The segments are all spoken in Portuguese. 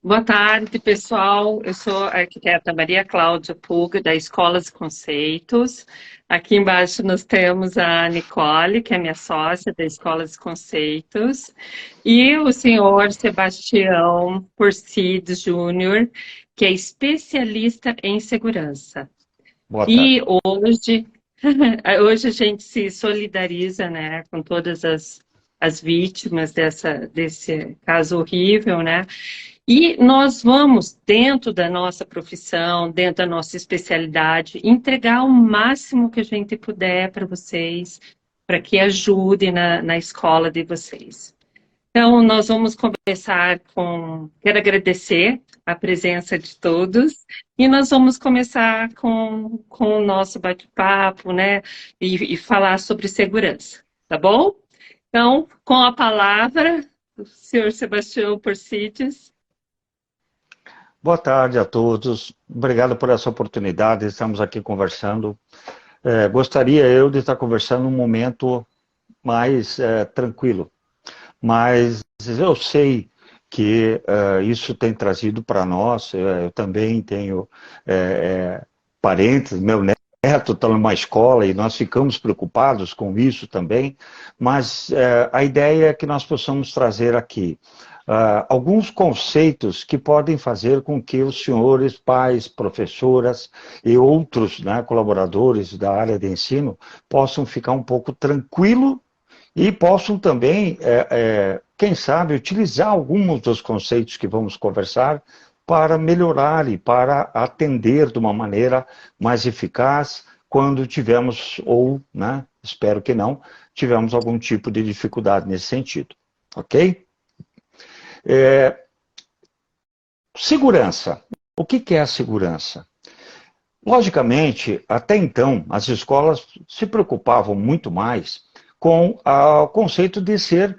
Boa tarde, pessoal. Eu sou a arquiteta Maria Cláudia Puga, da Escolas e Conceitos. Aqui embaixo nós temos a Nicole, que é minha sócia da Escolas e Conceitos, e o senhor Sebastião Porcides Júnior, que é especialista em segurança. Boa tarde. E hoje, hoje a gente se solidariza, né, com todas as vítimas desse caso horrível, né? E nós vamos, dentro da nossa profissão, dentro da nossa especialidade, entregar o máximo que a gente puder para vocês, para que ajude na escola de vocês. Então, nós vamos começar com... Quero agradecer a presença de todos e nós vamos começar com o nosso bate-papo, né? E falar sobre segurança, tá bom? Então, com a palavra, o senhor Sebastião Porcides. Boa tarde a todos. Obrigado por essa oportunidade. Estamos aqui conversando. Gostaria eu de estar conversando num momento mais tranquilo, mas eu sei que isso tem trazido para nós. Eu também tenho parentes, meu neto está numa escola e nós ficamos preocupados com isso também, mas a ideia é que nós possamos trazer aqui alguns conceitos que podem fazer com que os senhores, pais, professoras e outros, né, colaboradores da área de ensino possam ficar um pouco tranquilo e possam também, quem sabe, utilizar alguns dos conceitos que vamos conversar para melhorar e para atender de uma maneira mais eficaz quando tivermos, ou, né, espero que não, tivemos algum tipo de dificuldade nesse sentido, ok? Segurança. O que é a segurança? Logicamente, até então, as escolas se preocupavam muito mais com o conceito de ser,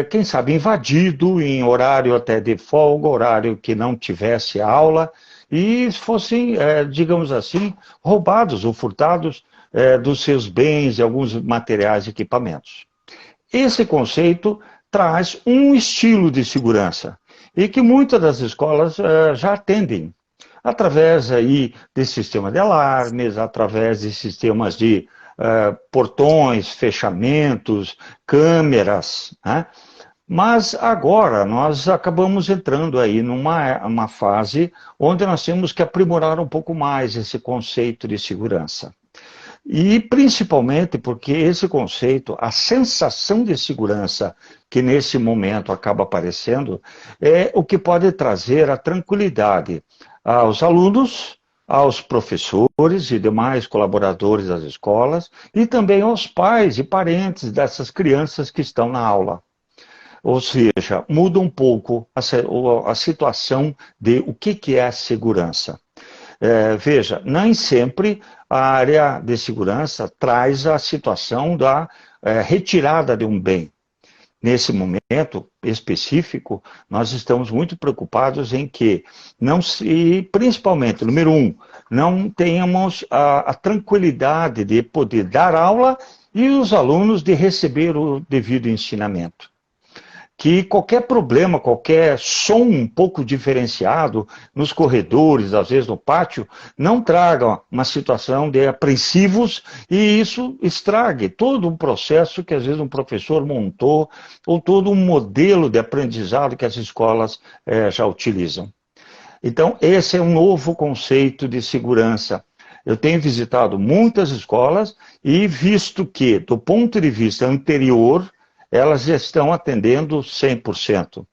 quem sabe, invadido em horário até de folga, horário que não tivesse aula, e fossem, digamos assim, roubados ou furtados dos seus bens e alguns materiais e equipamentos. Esse conceito traz um estilo de segurança e que muitas das escolas já atendem, através aí de sistema de alarmes, através de sistemas de portões, fechamentos, câmeras, né? Mas agora nós acabamos entrando aí numa fase onde nós temos que aprimorar um pouco mais esse conceito de segurança. E principalmente porque esse conceito, a sensação de segurança que nesse momento acaba aparecendo, é o que pode trazer a tranquilidade aos alunos, aos professores e demais colaboradores das escolas, e também aos pais e parentes dessas crianças que estão na aula. Ou seja, muda um pouco a situação de o que é a segurança. Veja, nem sempre a área de segurança traz a situação da retirada de um bem. Nesse momento específico, nós estamos muito preocupados em que, principalmente, número um, não tenhamos a tranquilidade de poder dar aula e os alunos de receber o devido ensinamento. Que qualquer problema, qualquer som um pouco diferenciado nos corredores, às vezes no pátio, não traga uma situação de apreensivos e isso estrague todo um processo que às vezes um professor montou ou todo um modelo de aprendizado que as escolas já utilizam. Então, esse é um novo conceito de segurança. Eu tenho visitado muitas escolas e visto que, do ponto de vista anterior, elas já estão atendendo 100%.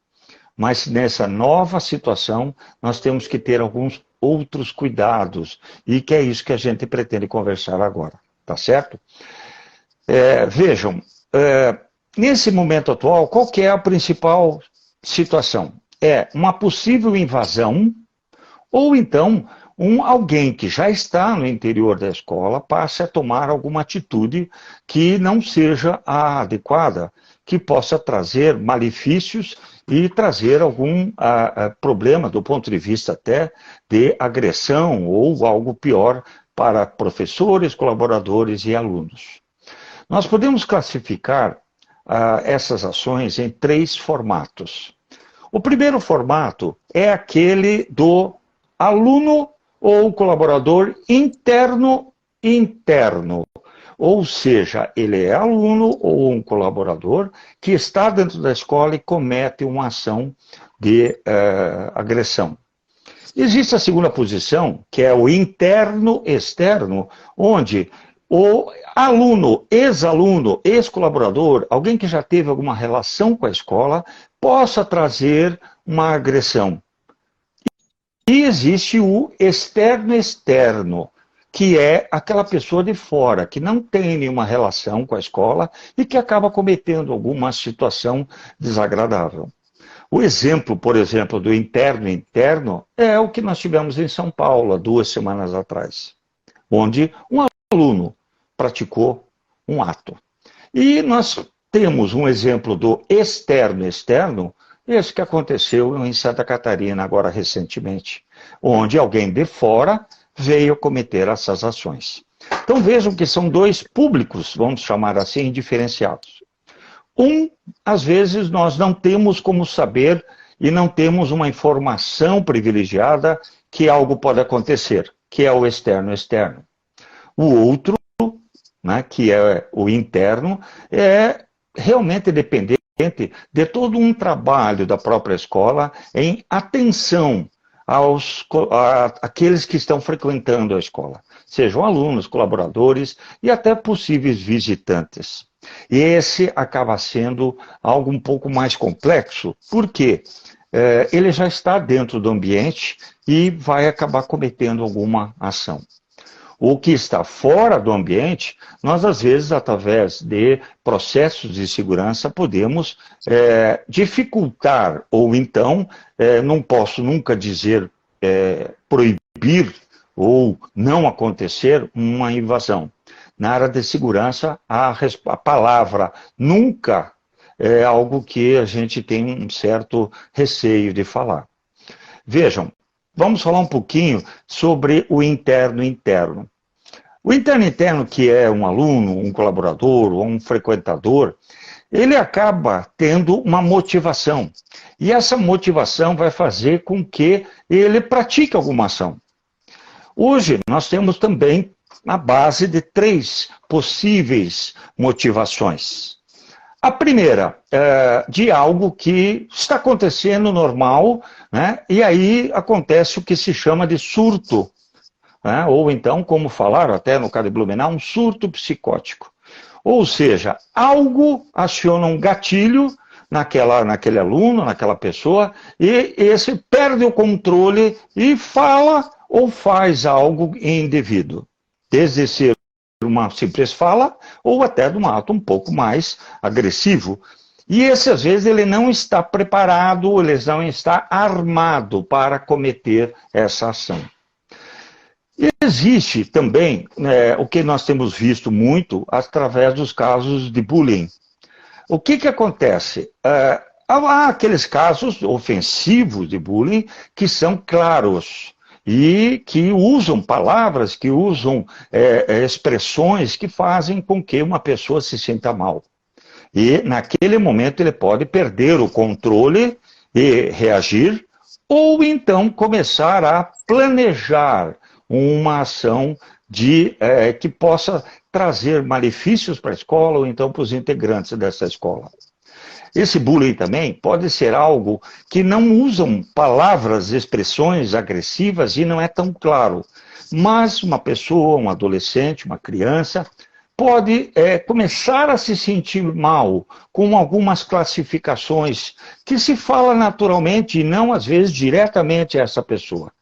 Mas nessa nova situação, nós temos que ter alguns outros cuidados, e que é isso que a gente pretende conversar agora, tá certo? Vejam, nesse momento atual, qual que é a principal situação? É uma possível invasão, ou então alguém que já está no interior da escola passe a tomar alguma atitude que não seja a adequada, que possa trazer malefícios e trazer algum problema do ponto de vista até de agressão ou algo pior para professores, colaboradores e alunos. Nós podemos classificar essas ações em 3 formatos. O primeiro formato é aquele do aluno ou colaborador interno. Ou seja, ele é aluno ou um colaborador que está dentro da escola e comete uma ação de agressão. Existe a segunda posição, que é o interno-externo, onde o aluno, ex-aluno, ex-colaborador, alguém que já teve alguma relação com a escola, possa trazer uma agressão. E existe o externo-externo, que é aquela pessoa de fora, que não tem nenhuma relação com a escola e que acaba cometendo alguma situação desagradável. O exemplo, por exemplo, do interno-interno é o que nós tivemos em São Paulo, há 2 semanas atrás, onde um aluno praticou um ato. E nós temos um exemplo do externo-externo, esse que aconteceu em Santa Catarina, agora recentemente, onde alguém de fora veio cometer essas ações. Então vejam que são 2 públicos, vamos chamar assim, diferenciados. Às vezes nós não temos como saber e não temos uma informação privilegiada que algo pode acontecer, que é o externo-externo. O outro, né, que é o interno, é realmente dependente de todo um trabalho da própria escola em atenção àqueles que estão frequentando a escola, sejam alunos, colaboradores e até possíveis visitantes. E esse acaba sendo algo um pouco mais complexo, porque ele já está dentro do ambiente e vai acabar cometendo alguma ação. O que está fora do ambiente, nós às vezes, através de processos de segurança, podemos dificultar, ou então, não posso nunca dizer proibir ou não acontecer uma invasão. Na área de segurança, a palavra nunca é algo que a gente tem um certo receio de falar. Vejam, vamos falar um pouquinho sobre o interno-interno. O interno-interno, que é um aluno, um colaborador ou um frequentador, ele acaba tendo uma motivação. E essa motivação vai fazer com que ele pratique alguma ação. Hoje, nós temos também a base de 3 possíveis motivações. A primeira, de algo que está acontecendo normal, né, e aí acontece o que se chama de surto, né, ou então, como falaram até no caso de Blumenau, um surto psicótico. Ou seja, algo aciona um gatilho naquele aluno, naquela pessoa, e esse perde o controle e fala ou faz algo indevido. Desde ser uma simples fala ou até de um ato um pouco mais agressivo. E esse, às vezes, ele não está preparado, ele não está armado para cometer essa ação. E existe também o que nós temos visto muito através dos casos de bullying. O que acontece? Há aqueles casos ofensivos de bullying que são claros e que usam palavras, que usam expressões que fazem com que uma pessoa se sinta mal. E naquele momento ele pode perder o controle e reagir, ou então começar a planejar uma ação que possa trazer malefícios para a escola ou então para os integrantes dessa escola. Esse bullying também pode ser algo que não usam palavras, expressões agressivas e não é tão claro. Mas uma pessoa, um adolescente, uma criança, pode começar a se sentir mal com algumas classificações que se fala naturalmente e não, às vezes, diretamente a essa pessoa.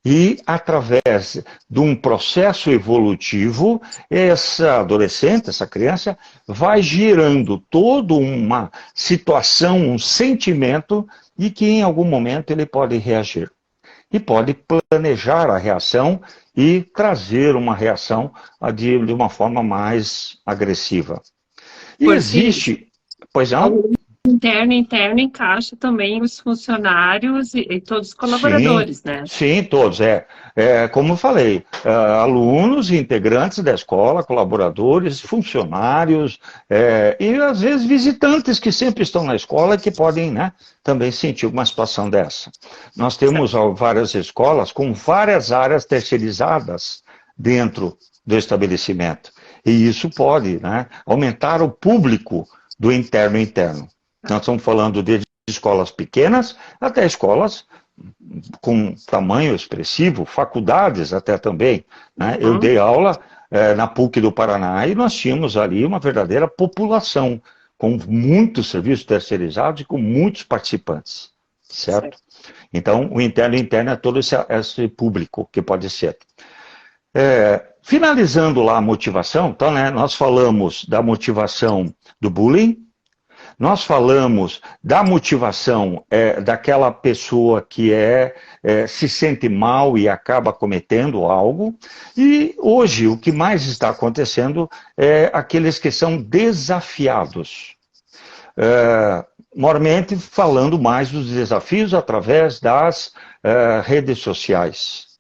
E, através de um processo evolutivo, essa adolescente, essa criança, vai gerando toda uma situação, um sentimento, e que em algum momento ele pode reagir. E pode planejar a reação e trazer uma reação de uma forma mais agressiva. E existe... Pois não? Interno encaixa também os funcionários e todos os Sim, colaboradores, né? sim, todos. Como eu falei, alunos e integrantes da escola, colaboradores, funcionários, e às vezes visitantes que sempre estão na escola que podem, né, também sentir uma situação dessa. Nós temos várias escolas com várias áreas terceirizadas dentro do estabelecimento. E isso pode, né, aumentar o público do interno. Nós estamos falando de escolas pequenas até escolas com tamanho expressivo, faculdades até também. Né? Eu dei aula na PUC do Paraná e nós tínhamos ali uma verdadeira população, com muitos serviços terceirizados e com muitos participantes, certo? Então, o interno é todo esse público que pode ser. Finalizando lá a motivação, então, né, nós falamos da motivação do bullying, nós falamos da motivação daquela pessoa que se sente mal e acaba cometendo algo, e hoje o que mais está acontecendo é aqueles que são desafiados. Mormente falando mais dos desafios através das redes sociais.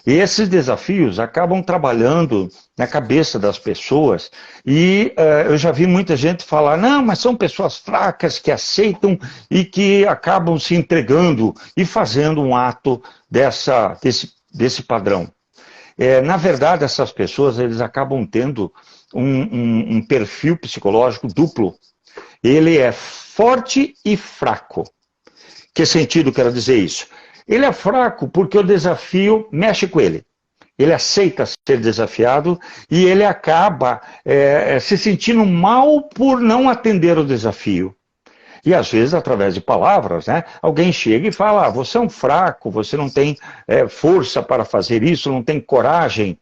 E esses desafios acabam trabalhando na cabeça das pessoas e eu já vi muita gente falar, não, mas são pessoas fracas que aceitam e que acabam se entregando e fazendo um ato desse padrão. Na verdade, essas pessoas eles acabam tendo um perfil psicológico duplo. Ele é forte e fraco. Que sentido quero dizer isso? Ele é fraco porque o desafio mexe com ele. Ele aceita ser desafiado e ele acaba se sentindo mal por não atender o desafio. E às vezes, através de palavras, né, alguém chega e fala, você é um fraco, você não tem força para fazer isso, não tem coragem.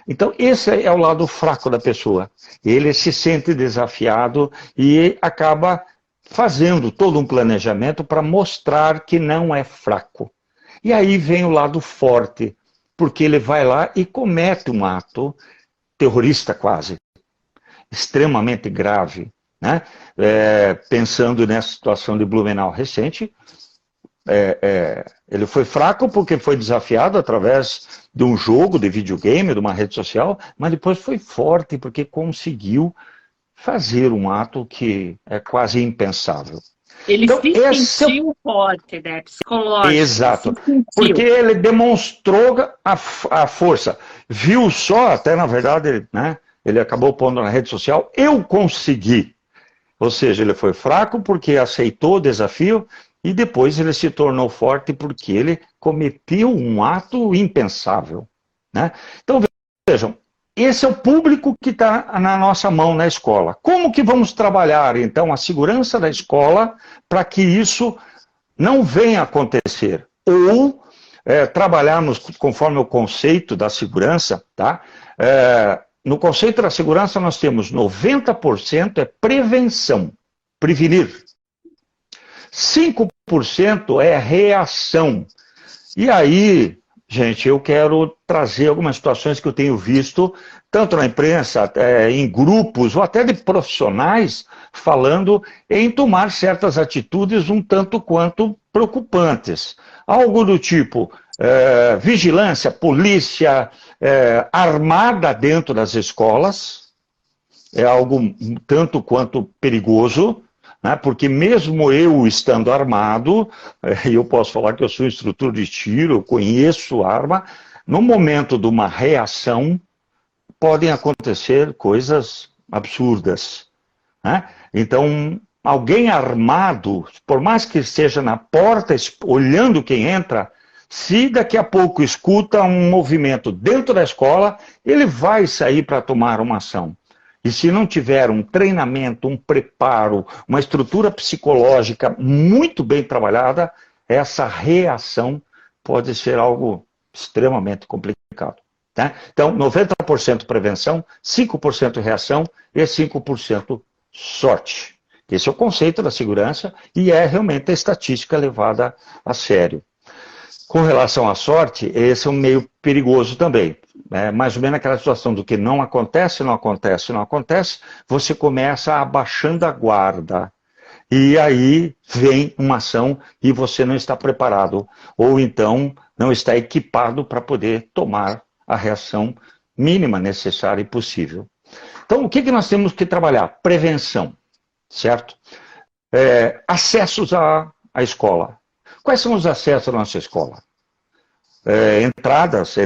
Então, esse é o lado fraco da pessoa. Ele se sente desafiado e acaba fazendo todo um planejamento para mostrar que não é fraco. E aí vem o lado forte, porque ele vai lá e comete um ato terrorista quase, extremamente grave. Né? Pensando nessa situação de Blumenau recente, ele foi fraco porque foi desafiado através de um jogo de videogame, de uma rede social, mas depois foi forte porque conseguiu fazer um ato que é quase impensável. Ele então, se sentiu forte, né? Psicológico. Exato. Porque ele demonstrou a força. Viu só, até na verdade, né? Ele acabou pondo na rede social, eu consegui. Ou seja, ele foi fraco porque aceitou o desafio e depois ele se tornou forte porque ele cometeu um ato impensável. Né? Então, vejam, esse é o público que está na nossa mão na escola. Como que vamos trabalhar, então, a segurança da escola para que isso não venha a acontecer? Ou trabalharmos conforme o conceito da segurança, tá? No conceito da segurança nós temos 90% é prevenção, prevenir. 5% é reação. E aí, gente, eu quero trazer algumas situações que eu tenho visto, tanto na imprensa, em grupos, ou até de profissionais, falando em tomar certas atitudes um tanto quanto preocupantes. Algo do tipo, vigilância, polícia armada dentro das escolas, é algo um tanto quanto perigoso, né? Porque mesmo eu estando armado, eu posso falar que eu sou instrutor de tiro, eu conheço arma, no momento de uma reação, podem acontecer coisas absurdas. Né? Então, alguém armado, por mais que esteja na porta, olhando quem entra, se daqui a pouco escuta um movimento dentro da escola, ele vai sair para tomar uma ação. E se não tiver um treinamento, um preparo, uma estrutura psicológica muito bem trabalhada, essa reação pode ser algo extremamente complicado. Tá? Então, 90% prevenção, 5% reação e 5% sorte. Esse é o conceito da segurança e é realmente a estatística levada a sério. Com relação à sorte, esse é um meio perigoso também. Mais ou menos aquela situação do que não acontece, não acontece, não acontece, você começa abaixando a guarda. e aí vem uma ação e você não está preparado, ou então não está equipado para poder tomar a reação mínima necessária e possível. Então, o que nós temos que trabalhar? Prevenção, certo? Acessos à escola. Quais são os acessos à nossa escola? Entradas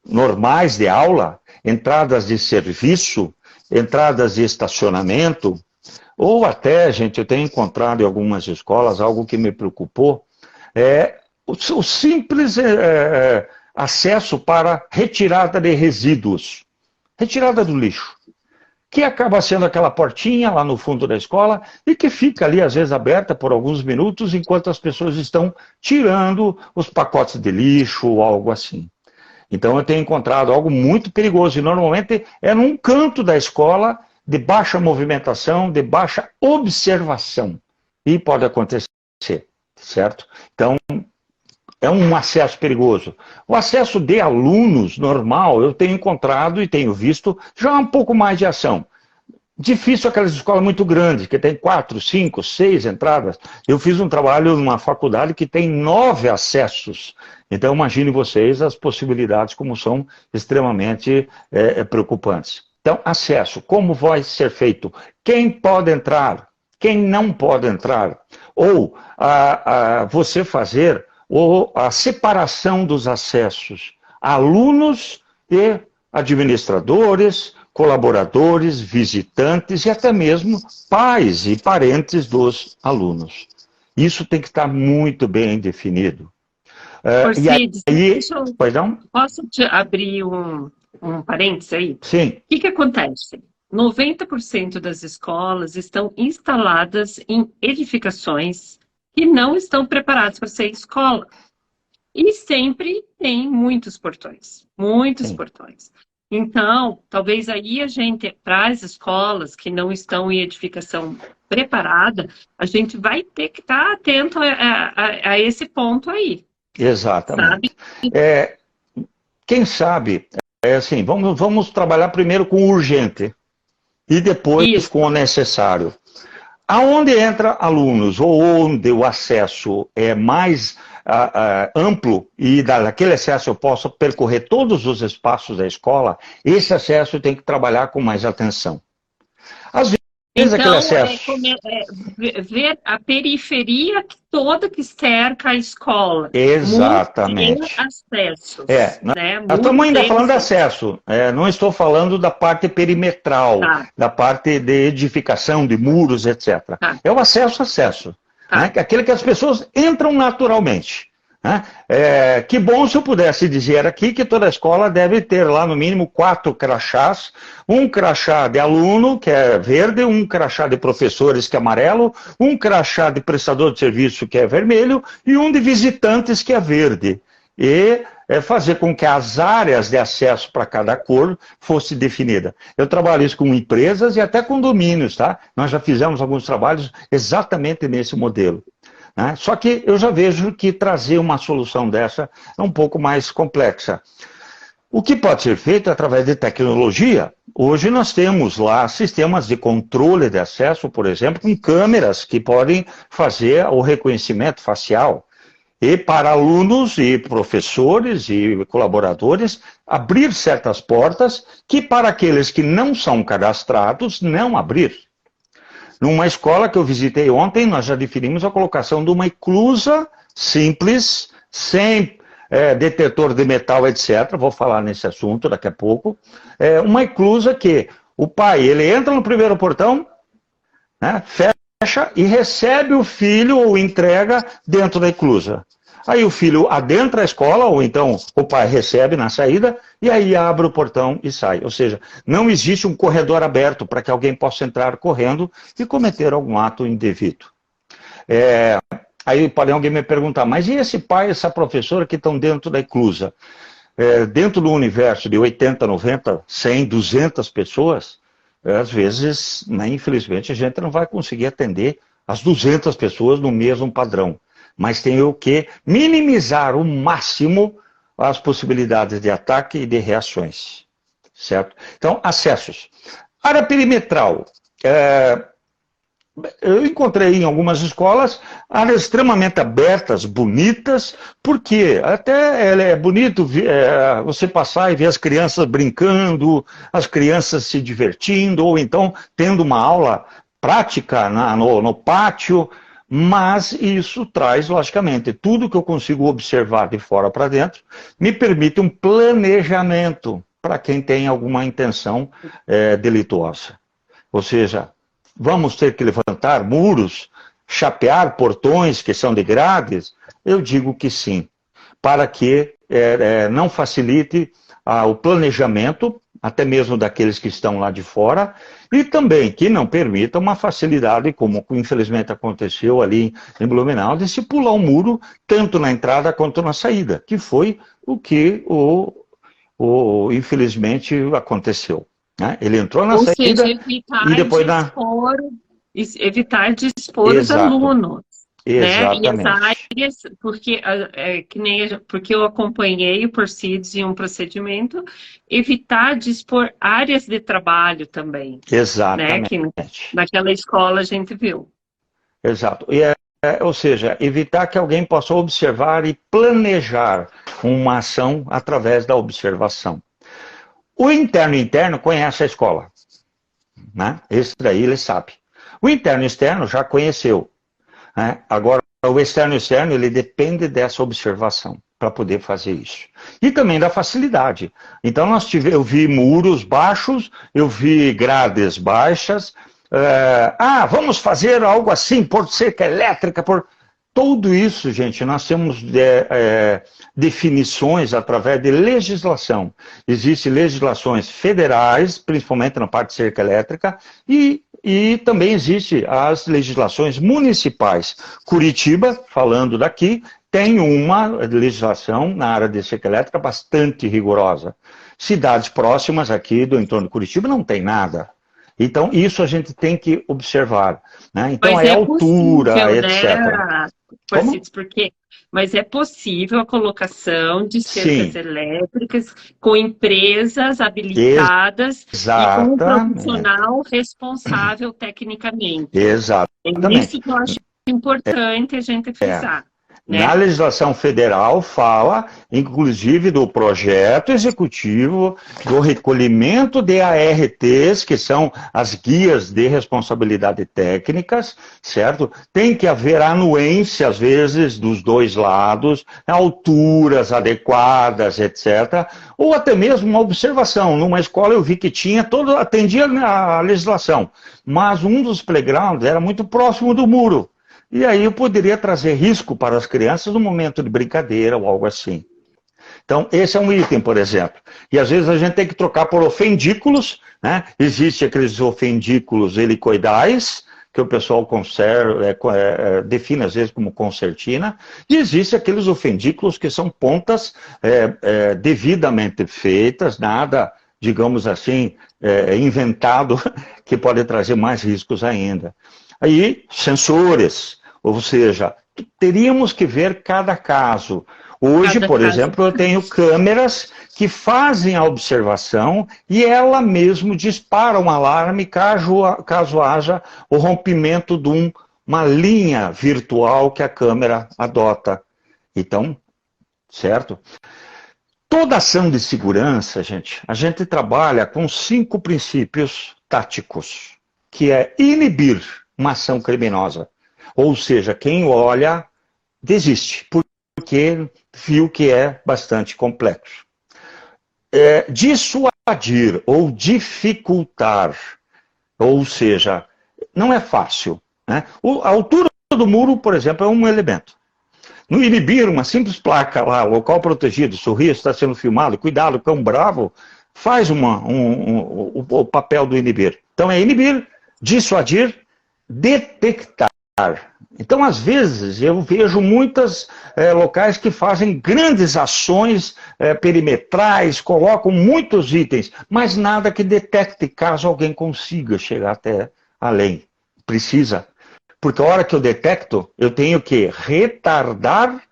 normais de aula, entradas de serviço, entradas de estacionamento, ou até, gente, eu tenho encontrado em algumas escolas algo que me preocupou, o simples acesso para retirada de resíduos, retirada do lixo, que acaba sendo aquela portinha lá no fundo da escola e que fica ali, às vezes, aberta por alguns minutos enquanto as pessoas estão tirando os pacotes de lixo ou algo assim. Então, eu tenho encontrado algo muito perigoso e, normalmente, é num canto da escola de baixa movimentação, de baixa observação. E pode acontecer, certo? Então, é um acesso perigoso. O acesso de alunos normal, eu tenho encontrado e tenho visto já um pouco mais de ação. Difícil aquelas escolas muito grandes, que tem 4, 5, 6 entradas. Eu fiz um trabalho numa faculdade que tem 9 acessos. Então, imagine vocês as possibilidades como são extremamente preocupantes. Então, acesso, como vai ser feito? Quem pode entrar? Quem não pode entrar? Ou você fazer a separação dos acessos, alunos e administradores, colaboradores, visitantes e até mesmo pais e parentes dos alunos. Isso tem que estar muito bem definido. Orcides, posso te abrir um parênteses aí? Sim. O que acontece? 90% das escolas estão instaladas em edificações que não estão preparados para ser escola. E sempre tem muitos portões, muitos portões. Então, talvez aí a gente, para as escolas que não estão em edificação preparada, a gente vai ter que estar atento a esse ponto aí. Exatamente. Quem sabe, assim, vamos trabalhar primeiro com o urgente e depois com o necessário. Aonde entra alunos ou onde o acesso é mais amplo e daquele acesso eu posso percorrer todos os espaços da escola, esse acesso tem que trabalhar com mais atenção. Às vezes então, aquele acesso... ver a periferia toda que cerca a escola. Exatamente. Acessos. Nós estamos ainda falando de acesso, não estou falando da parte perimetral, da parte de edificação, de muros, etc. É o acesso. Né? Aquele que as pessoas entram naturalmente. Né? Que bom se eu pudesse dizer aqui que toda escola deve ter lá no mínimo 4 crachás, um crachá de aluno, que é verde, um crachá de professores, que é amarelo, um crachá de prestador de serviço, que é vermelho, e um de visitantes, que é verde. E fazer com que as áreas de acesso para cada cor fosse definida. Eu trabalho isso com empresas e até condomínios, tá? Nós já fizemos alguns trabalhos exatamente nesse modelo. Né? Só que eu já vejo que trazer uma solução dessa é um pouco mais complexa. O que pode ser feito através de tecnologia? Hoje nós temos lá sistemas de controle de acesso, por exemplo, com câmeras que podem fazer o reconhecimento facial. E para alunos e professores e colaboradores, abrir certas portas que para aqueles que não são cadastrados, não abrir. Numa escola que eu visitei ontem, nós já definimos a colocação de uma eclusa simples, sem detetor de metal, etc. Vou falar nesse assunto daqui a pouco. Uma eclusa que o pai, ele entra no primeiro portão, né, fecha e recebe o filho ou entrega dentro da eclusa. Aí o filho adentra a escola, ou então o pai recebe na saída, e aí abre o portão e sai. Ou seja, não existe um corredor aberto para que alguém possa entrar correndo e cometer algum ato indevido. Aí pode alguém me perguntar, mas e esse pai e essa professora que estão dentro da eclusa? Dentro do universo de 80, 90, 100, 200 pessoas, às vezes, né, infelizmente, a gente não vai conseguir atender as 200 pessoas no mesmo padrão. Mas tem o que minimizar o máximo as possibilidades de ataque e de reações. Certo? Então, acessos. Área perimetral. eu encontrei em algumas escolas áreas extremamente abertas, bonitas, porque até é bonito você passar e ver as crianças brincando, as crianças se divertindo, ou então tendo uma aula prática no pátio, mas isso traz, logicamente, tudo que eu consigo observar de fora para dentro, me permite um planejamento para quem tem alguma intenção delituosa. Ou seja, vamos ter que levantar muros, chapear portões que são de grades? Eu digo que sim, para que não facilite o planejamento, até mesmo daqueles que estão lá de fora, e também que não permita uma facilidade, como infelizmente aconteceu ali em Blumenau, de se pular um muro, tanto na entrada quanto na saída, que foi o que, infelizmente, aconteceu. Né? Ele entrou na Ou saída seja, evitar e depois na... evitar de expor os Exato, alunos, né? E as exatamente. áreas, porque, porque eu acompanhei o Porcides em um procedimento, evitar de expor áreas de trabalho também, né? Que Exatamente. naquela escola a gente viu. Exato. Ou seja, evitar que alguém possa observar e planejar uma ação através da observação. O interno conhece a escola, né? Esse daí ele sabe. O interno e externo já conheceu, né? Agora, o externo ele depende dessa observação para poder fazer isso. E também da facilidade. Então, eu vi muros baixos, eu vi grades baixas. Vamos fazer algo assim, por cerca elétrica, por... Tudo isso, gente, nós temos definições através de legislação. Existem legislações federais, principalmente na parte de cerca elétrica, e também existem as legislações municipais. Curitiba, falando daqui, tem uma legislação na área de cerca elétrica bastante rigorosa. Cidades próximas aqui do entorno de Curitiba não tem nada. Então, isso a gente tem que observar. Né? Então, Mas a altura, possível, etc. né, Como? mas é possível a colocação de cercas Sim, elétricas com empresas habilitadas e com um exatamente. profissional responsável tecnicamente. É isso Exatamente. que eu acho importante a gente frisar, Na né? legislação federal fala, inclusive, do projeto executivo, do recolhimento de ARTs, que são as guias de responsabilidade técnicas, certo? Tem que haver anuência, às vezes, dos dois lados, alturas adequadas, etc. Ou até mesmo uma observação. Numa escola eu vi que atendia a legislação, mas um dos playgrounds era muito próximo do muro. E aí eu poderia trazer risco para as crianças no momento de brincadeira ou algo assim. Então, esse é um item, por exemplo. E às vezes a gente tem que trocar por ofendículos, né? Existem aqueles ofendículos helicoidais, que o pessoal define às vezes como concertina, e existem aqueles ofendículos que são pontas devidamente feitas, nada, digamos assim, inventado, que pode trazer mais riscos ainda. Aí, sensores, ou seja, teríamos que ver cada caso. Hoje, Cada por caso. exemplo, eu tenho câmeras que fazem a observação e ela mesmo dispara um alarme caso haja o rompimento de uma linha virtual que a câmera adota. Então, certo? Toda ação de segurança, gente, a gente trabalha com 5 princípios táticos, que é inibir uma ação criminosa. Ou seja, quem olha desiste, porque viu que é bastante complexo. Dissuadir ou dificultar, ou seja, não é fácil. Né? A altura do muro, por exemplo, é um elemento. No inibir, uma simples placa lá, local protegido, sorriso está sendo filmado, cuidado, cão bravo, faz o papel do inibir. Então é inibir, dissuadir, detectar. Então, às vezes, eu vejo muitos locais que fazem grandes ações perimetrais, colocam muitos itens, mas nada que detecte caso alguém consiga chegar até além. Precisa. Porque a hora que eu detecto, eu tenho que retardar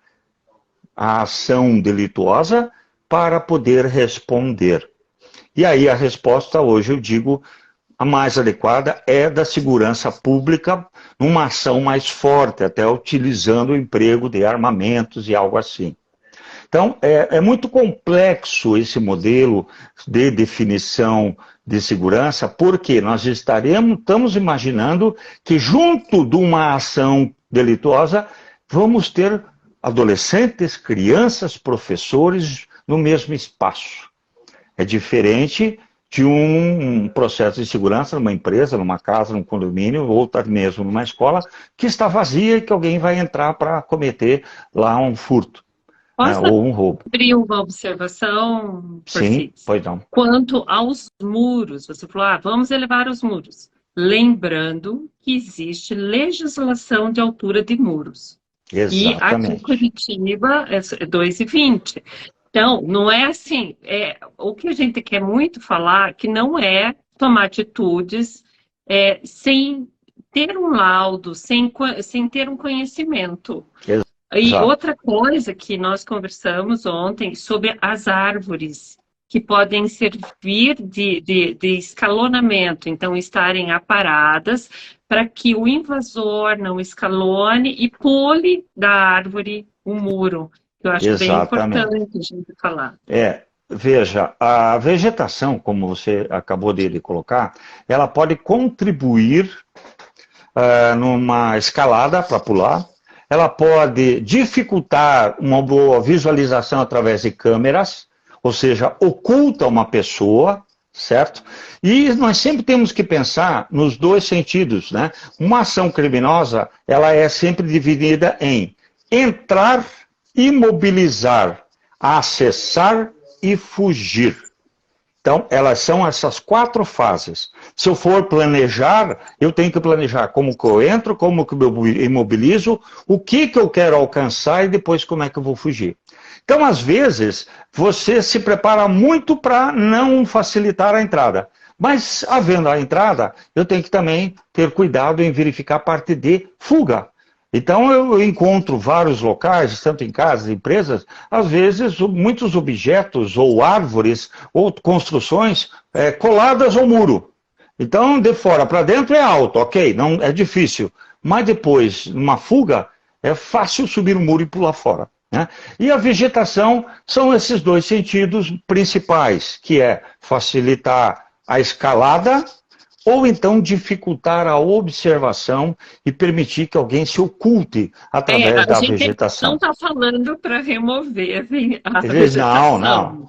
a ação delituosa para poder responder. E aí a resposta hoje eu digo a mais adequada é da segurança pública, numa ação mais forte, até utilizando o emprego de armamentos e algo assim. Então, é muito complexo esse modelo de definição de segurança, porque nós estamos imaginando que junto de uma ação delituosa, vamos ter adolescentes, crianças, professores no mesmo espaço. É diferente de um processo de segurança numa empresa, numa casa, num condomínio, ou até mesmo numa escola, que está vazia e que alguém vai entrar para cometer lá um furto. Posso Ou um roubo. abrir uma observação, Sim, pois não. quanto aos muros? Você falou, vamos elevar os muros. Lembrando que existe legislação de altura de muros. E aqui em Exatamente. Curitiba é 2,20. Então, não é assim. O que a gente quer muito falar que não é tomar atitudes sem ter um laudo, sem ter um conhecimento. E Exato. outra coisa que nós conversamos ontem sobre as árvores, que podem servir de escalonamento, então estarem aparadas para que o invasor não escalone e pule da árvore o muro. Eu acho bem importante a gente falar. Veja, a vegetação, como você acabou de colocar, ela pode contribuir numa escalada para pular. Ela pode dificultar uma boa visualização através de câmeras, ou seja, oculta uma pessoa, certo? E nós sempre temos que pensar nos dois sentidos, né? Uma ação criminosa, ela é sempre dividida em entrar, imobilizar, acessar e fugir. Então, elas são essas 4 fases. Se eu for planejar, eu tenho que planejar como que eu entro, como que eu imobilizo, o que eu quero alcançar e depois como é que eu vou fugir. Então, às vezes, você se prepara muito para não facilitar a entrada. Mas, havendo a entrada, eu tenho que também ter cuidado em verificar a parte de fuga. Então, eu encontro vários locais, tanto em casas, empresas, às vezes, muitos objetos, ou árvores, ou construções coladas ao muro. Então, de fora para dentro é alto, ok, não é difícil. Mas depois, numa fuga, é fácil subir o muro e pular fora. Né? E a vegetação são esses 2 sentidos principais, que é facilitar a escalada, ou então dificultar a observação e permitir que alguém se oculte através da vegetação. Não está falando para remover a vegetação. Não.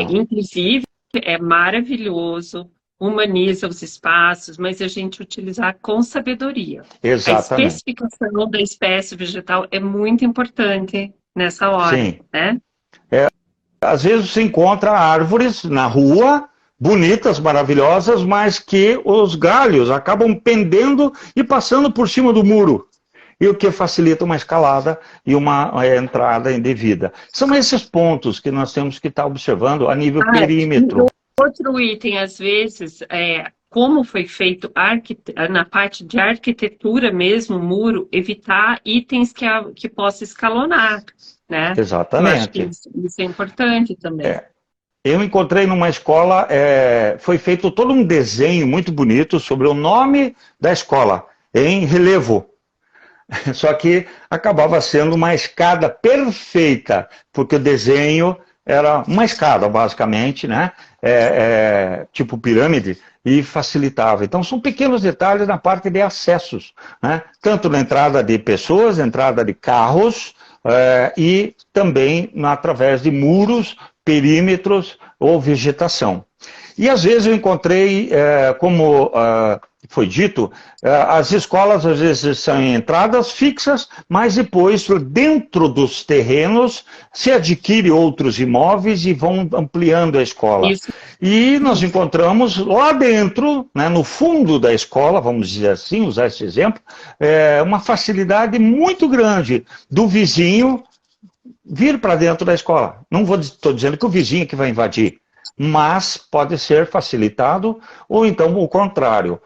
Inclusive, é maravilhoso, humaniza os espaços, mas a gente utilizar com sabedoria. Exatamente. A especificação da espécie vegetal é muito importante nessa hora. Sim. Né? Às vezes você encontra árvores na rua, bonitas, maravilhosas, mas que os galhos acabam pendendo e passando por cima do muro. E o que facilita uma escalada e uma entrada indevida. São esses pontos que nós temos que estar observando a nível perímetro. Outro item, às vezes, como foi feito na parte de arquitetura mesmo, muro, evitar itens que possa escalonar. Né? Exatamente. Eu acho que isso é importante também. Eu encontrei numa escola, foi feito todo um desenho muito bonito sobre o nome da escola, em relevo. Só que acabava sendo uma escada perfeita, porque o desenho era uma escada, basicamente, né? Tipo pirâmide, e facilitava. Então, são pequenos detalhes na parte de acessos, né? Tanto na entrada de pessoas, entrada de carros, e também através de muros, perímetros ou vegetação. E às vezes eu encontrei, como foi dito, as escolas às vezes são em entradas fixas, mas depois dentro dos terrenos se adquire outros imóveis e vão ampliando a escola. Isso. E nós encontramos lá dentro, né, no fundo da escola, vamos dizer assim, usar esse exemplo, uma facilidade muito grande do vizinho vir para dentro da escola. Não estou dizendo que o vizinho é que vai invadir, mas pode ser facilitado, ou então o contrário.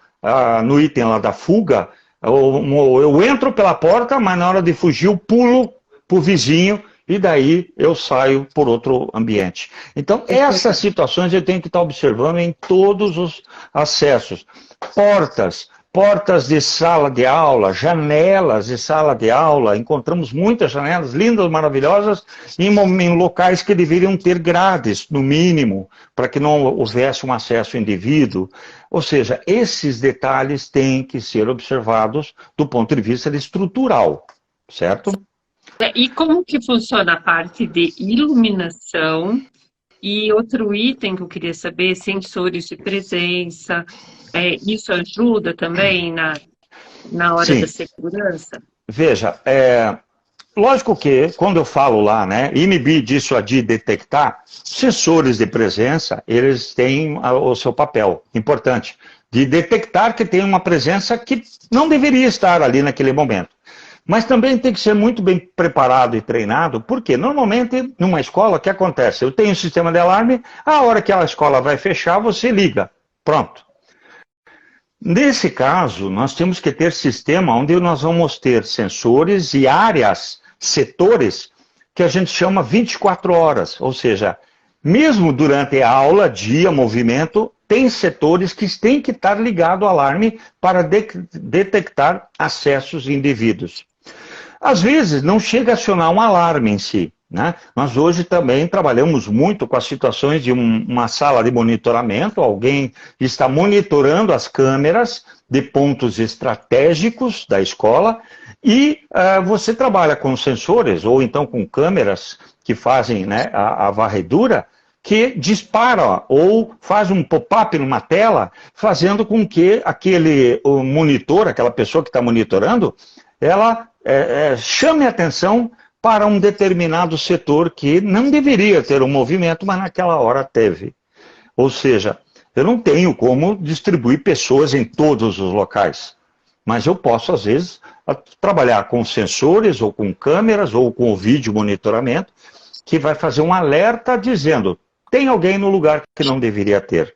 No item lá da fuga, eu entro pela porta, mas na hora de fugir eu pulo para o vizinho e daí eu saio por outro ambiente. Então, essas situações eu tenho que estar observando em todos os acessos. Portas de sala de aula, janelas de sala de aula, encontramos muitas janelas lindas, maravilhosas, em locais que deveriam ter grades, no mínimo, para que não houvesse um acesso indevido. Ou seja, esses detalhes têm que ser observados do ponto de vista estrutural, certo? E como que funciona a parte de iluminação? E outro item que eu queria saber, sensores de presença, isso ajuda também na hora da Sim. segurança? Veja, lógico que, quando eu falo lá, né, inibir, dissuadir, detectar, sensores de presença, eles têm o seu papel importante, de detectar que tem uma presença que não deveria estar ali naquele momento. Mas também tem que ser muito bem preparado e treinado, porque normalmente, numa escola, o que acontece? Eu tenho um sistema de alarme, a hora que a escola vai fechar, você liga. Pronto. Nesse caso, nós temos que ter sistema onde nós vamos ter sensores e áreas, setores, que a gente chama 24 horas. Ou seja, mesmo durante a aula, dia, movimento, tem setores que têm que estar ligado ao alarme para detectar acessos indevidos. Às vezes, não chega a acionar um alarme em si, né? Nós hoje também trabalhamos muito com as situações de uma sala de monitoramento, alguém está monitorando as câmeras de pontos estratégicos da escola e você trabalha com sensores ou então com câmeras que fazem, né, a varredura, que dispara ou faz um pop-up numa tela, fazendo com que o monitor, aquela pessoa que está monitorando, ela chame a atenção para um determinado setor que não deveria ter um movimento, mas naquela hora teve. Ou seja, eu não tenho como distribuir pessoas em todos os locais, mas eu posso, às vezes, trabalhar com sensores, ou com câmeras, ou com o vídeo monitoramento, que vai fazer um alerta dizendo, tem alguém no lugar que não deveria ter.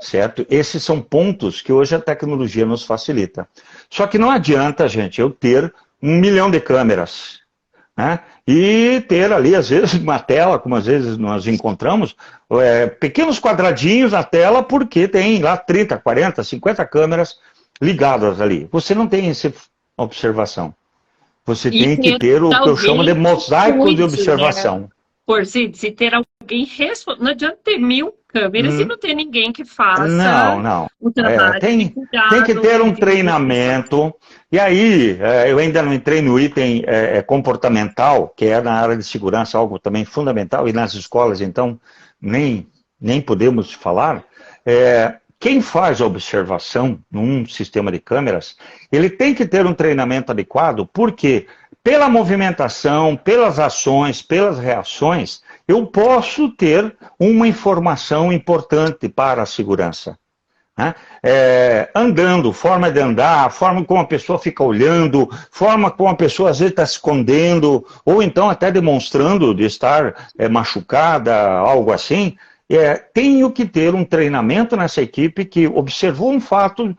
Certo? Esses são pontos que hoje a tecnologia nos facilita. Só que não adianta, gente, eu ter 1 milhão de câmeras, né? E ter ali, às vezes, uma tela, como às vezes nós encontramos, pequenos quadradinhos na tela, porque tem lá 30, 40, 50 câmeras ligadas ali. Você não tem essa observação. Você tem que ter o que eu chamo de mosaico de observação. Né? Por se ter alguém responsável. Não adianta ter 1000 câmeras e não ter ninguém que faça o trabalho. Tem que ter um treinamento. E aí, eu ainda não entrei no item comportamental, que é na área de segurança algo também fundamental, e nas escolas, então, nem podemos falar. Quem faz a observação num sistema de câmeras, ele tem que ter um treinamento adequado, porque pela movimentação, pelas ações, pelas reações, eu posso ter uma informação importante para a segurança. Né? Andando, forma de andar, forma como a pessoa fica olhando, forma como a pessoa às vezes está se escondendo, ou então até demonstrando de estar machucada, algo assim. Tenho que ter um treinamento nessa equipe que observou um fato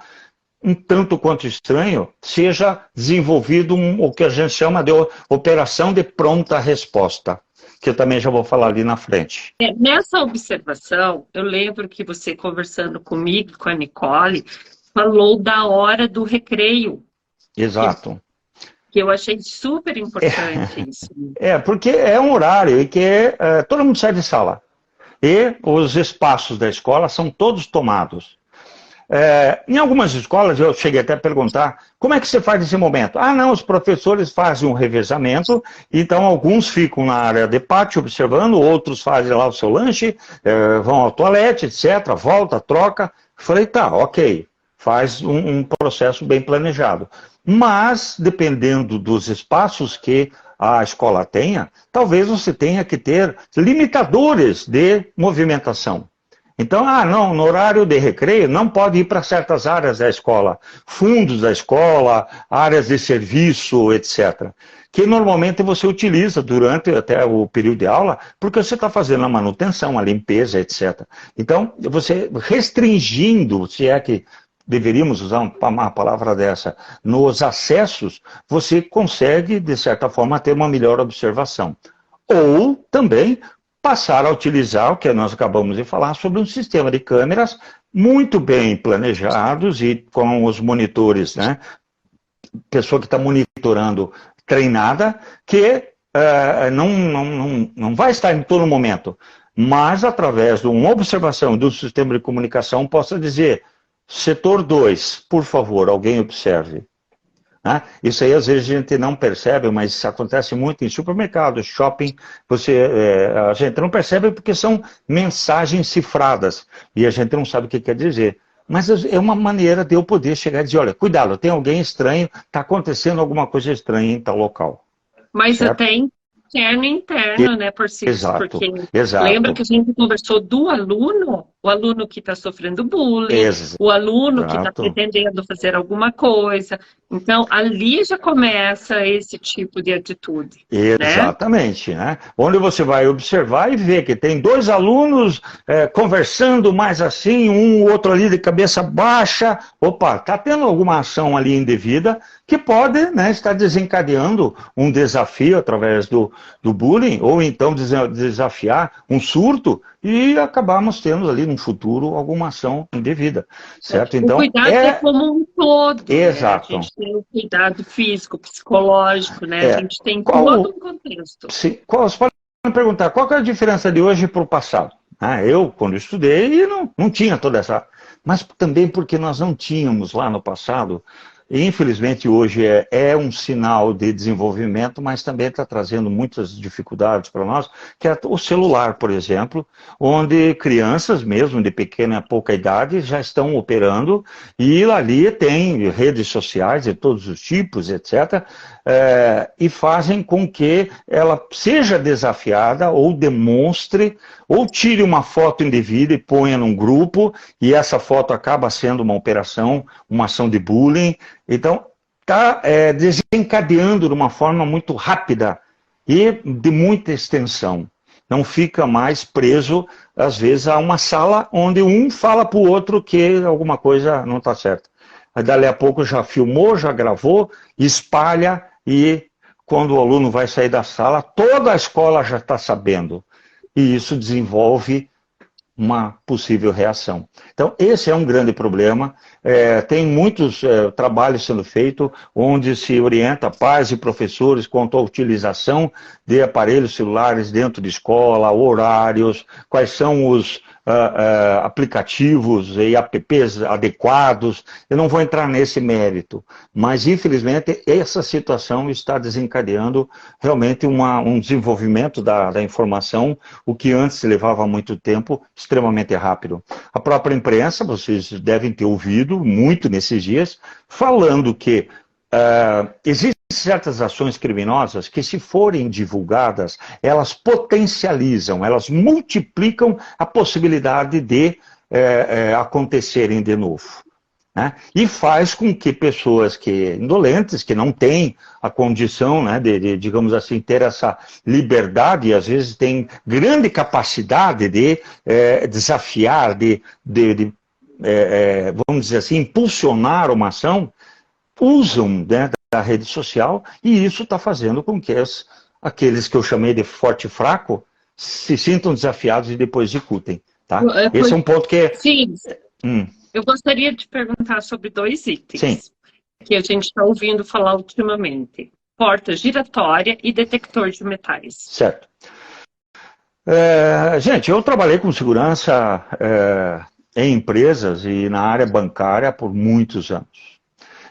um tanto quanto estranho, seja desenvolvido o que a gente chama de operação de pronta resposta, que eu também já vou falar ali na frente. Nessa observação, eu lembro que você conversando comigo, com a Nicole, falou da hora do recreio. Exato. Que eu achei super importante isso. Porque é um horário em que todo mundo sai de sala. E os espaços da escola são todos tomados. Em algumas escolas, eu cheguei até a perguntar, como é que você faz nesse momento? Não, os professores fazem um revezamento, então alguns ficam na área de pátio observando, outros fazem lá o seu lanche, vão ao toalete, etc., volta, troca. Falei, tá, ok, faz um processo bem planejado. Mas, dependendo dos espaços que a escola tenha, talvez você tenha que ter limitadores de movimentação. Então, não, no horário de recreio não pode ir para certas áreas da escola, fundos da escola, áreas de serviço, etc. Que normalmente você utiliza durante até o período de aula, porque você está fazendo a manutenção, a limpeza, etc. Então, você restringindo, se é que deveríamos usar uma palavra dessa, nos acessos, você consegue, de certa forma, ter uma melhor observação. ou também passar a utilizar o que nós acabamos de falar sobre um sistema de câmeras muito bem planejados e com os monitores, né? Pessoa que está monitorando treinada, que não vai estar em todo momento, mas através de uma observação do sistema de comunicação possa dizer, setor 2, por favor, alguém observe. Né? Isso aí às vezes a gente não percebe, mas isso acontece muito em supermercados, shopping, a gente não percebe porque são mensagens cifradas e a gente não sabe o que quer dizer. Mas é uma maneira de eu poder chegar e dizer, olha, cuidado, tem alguém estranho, está acontecendo alguma coisa estranha em tal local. Mas certo? até interno e interno, né, por si. Exato, Porque exato. lembra que a gente conversou do aluno, o aluno que está sofrendo bullying, o aluno que está pretendendo fazer alguma coisa. Então, ali já começa esse tipo de atitude. Exatamente, né? Onde você vai observar e ver que tem dois alunos conversando mais assim, um outro ali de cabeça baixa. Opa, está tendo alguma ação ali indevida que pode, né, estar desencadeando um desafio através do bullying, ou então desafiar um surto e acabarmos tendo ali no futuro alguma ação indevida, certo? Então, o cuidado é como um todo. Exato. Né? A gente tem o cuidado físico, psicológico, né? A gente tem todo um contexto. Sim, você pode me perguntar, qual que é a diferença de hoje para o passado? Eu, quando estudei, não tinha toda essa... Mas também porque nós não tínhamos lá no passado. Infelizmente, hoje é um sinal de desenvolvimento, mas também está trazendo muitas dificuldades para nós, que é o celular, por exemplo, onde crianças mesmo de pequena, pouca idade já estão operando e ali tem redes sociais de todos os tipos, etc., e fazem com que ela seja desafiada ou demonstre, ou tire uma foto indevida e ponha num grupo, e essa foto acaba sendo uma operação, uma ação de bullying. Então, está desencadeando de uma forma muito rápida e de muita extensão. Não fica mais preso, às vezes, a uma sala onde um fala para o outro que alguma coisa não está certa. Dali a pouco já filmou, já gravou, espalha e quando o aluno vai sair da sala, toda a escola já está sabendo. E isso desenvolve uma possível reação. Então, esse é um grande problema. Tem muitos trabalhos sendo feitos onde se orienta pais e professores quanto à utilização de aparelhos celulares dentro de escola, horários, quais são os aplicativos e apps adequados. Eu não vou entrar nesse mérito, mas infelizmente essa situação está desencadeando realmente um desenvolvimento da informação, o que antes levava muito tempo, extremamente rápido. A própria imprensa, vocês devem ter ouvido muito nesses dias, falando que existem certas ações criminosas que, se forem divulgadas, elas potencializam, elas multiplicam a possibilidade de acontecerem de novo. Né? E faz com que pessoas indolentes, que não têm a condição, né, de, digamos assim, ter essa liberdade, e às vezes têm grande capacidade de desafiar, vamos dizer assim, impulsionar uma ação, usam, né, da rede social, e isso está fazendo com que aqueles que eu chamei de forte e fraco se sintam desafiados e depois executem. Tá? Esse é um ponto que... Sim. Eu gostaria de perguntar sobre dois itens. Sim. Que a gente está ouvindo falar ultimamente. Porta giratória e detector de metais. Certo. Gente, eu trabalhei com segurança em empresas e na área bancária por muitos anos.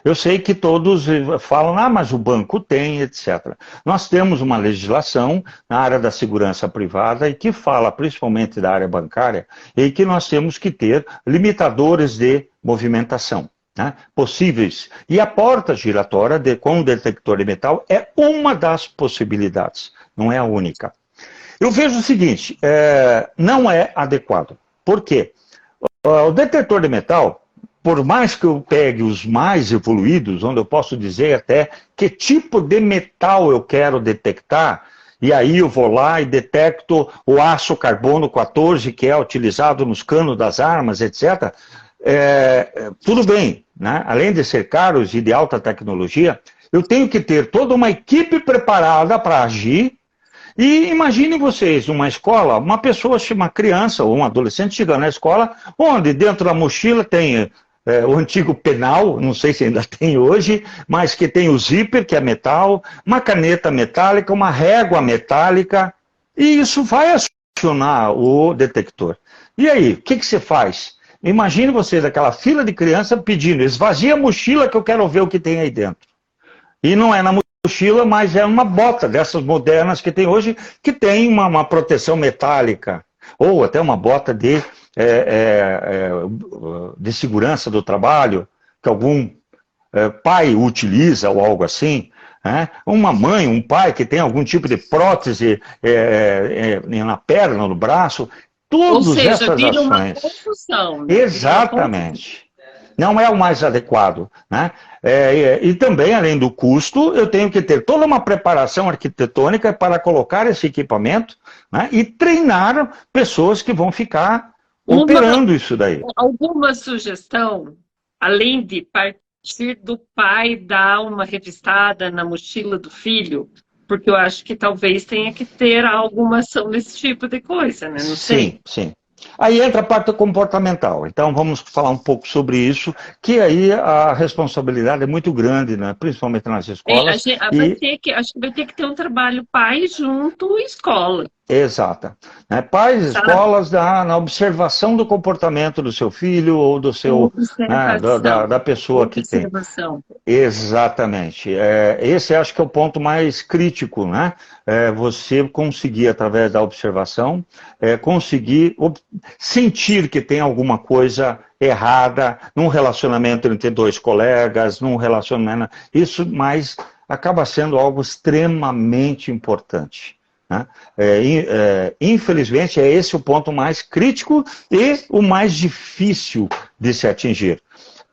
Eu sei que todos falam, mas o banco tem, etc. Nós temos uma legislação na área da segurança privada e que fala principalmente da área bancária e que nós temos que ter limitadores de movimentação, né, possíveis. E a porta giratória com detector de metal é uma das possibilidades, não é a única. Eu vejo o seguinte, não é adequado. Por quê? O detector de metal, por mais que eu pegue os mais evoluídos, onde eu posso dizer até que tipo de metal eu quero detectar, e aí eu vou lá e detecto o aço carbono 14, que é utilizado nos canos das armas, etc., tudo bem, né? Além de ser caros e de alta tecnologia, eu tenho que ter toda uma equipe preparada para agir E imaginem vocês, numa escola, uma pessoa, uma criança ou um adolescente chegando na escola, onde dentro da mochila tem o antigo penal, não sei se ainda tem hoje, mas que tem o zíper, que é metal, uma caneta metálica, uma régua metálica, e isso vai acionar o detector. E aí, o que você faz? Imagine vocês aquela fila de criança pedindo, esvazia a mochila que eu quero ver o que tem aí dentro. E não é na mochila, mas é uma bota dessas modernas que tem hoje, que tem uma proteção metálica, ou até uma bota de segurança do trabalho, que algum pai utiliza ou algo assim. Né? Uma mãe, um pai que tem algum tipo de prótese na perna, no braço, todas Ou seja, essas vira uma ações. confusão. Né? Exatamente. Não é o mais adequado. Né? E também, além do custo, eu tenho que ter toda uma preparação arquitetônica para colocar esse equipamento, né? E treinar pessoas que vão ficar operando isso daí. Alguma sugestão, além de partir do pai dar uma revistada na mochila do filho? Porque eu acho que talvez tenha que ter alguma ação desse tipo de coisa, né? Não sei. Sim. Aí entra a parte comportamental. Então vamos falar um pouco sobre isso, que aí a responsabilidade é muito grande, né? Principalmente nas escolas. Acho que vai ter que ter um trabalho pai junto escola. Exata. Né? Pais, escolas, na observação do comportamento do seu filho ou do seu, da pessoa que tem. Exatamente. Esse acho que é o ponto mais crítico, né? Você conseguir, através da observação, conseguir sentir que tem alguma coisa errada num relacionamento entre dois colegas, num relacionamento... Isso, mas acaba sendo algo extremamente importante. Né? Infelizmente, é esse o ponto mais crítico e o mais difícil de se atingir.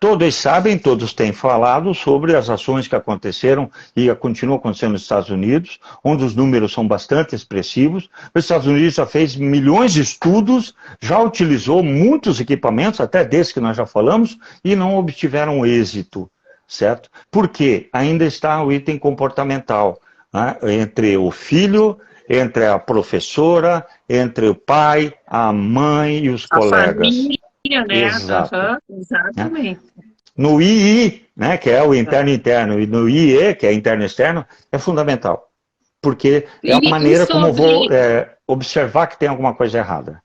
Todos sabem, todos têm falado sobre as ações que aconteceram e continuam acontecendo nos Estados Unidos, onde os números são bastante expressivos. Os Estados Unidos já fez milhões de estudos, já utilizou muitos equipamentos, até desses que nós já falamos, e não obtiveram êxito, certo? Porque ainda está o item comportamental, né? Entre o filho, entre a professora, entre o pai, a mãe e os colegas. Família, né? Exato. Exatamente. No II, né, que é o interno-interno, e no IE, que é interno-externo, é fundamental. Porque é a maneira como eu vou observar que tem alguma coisa errada.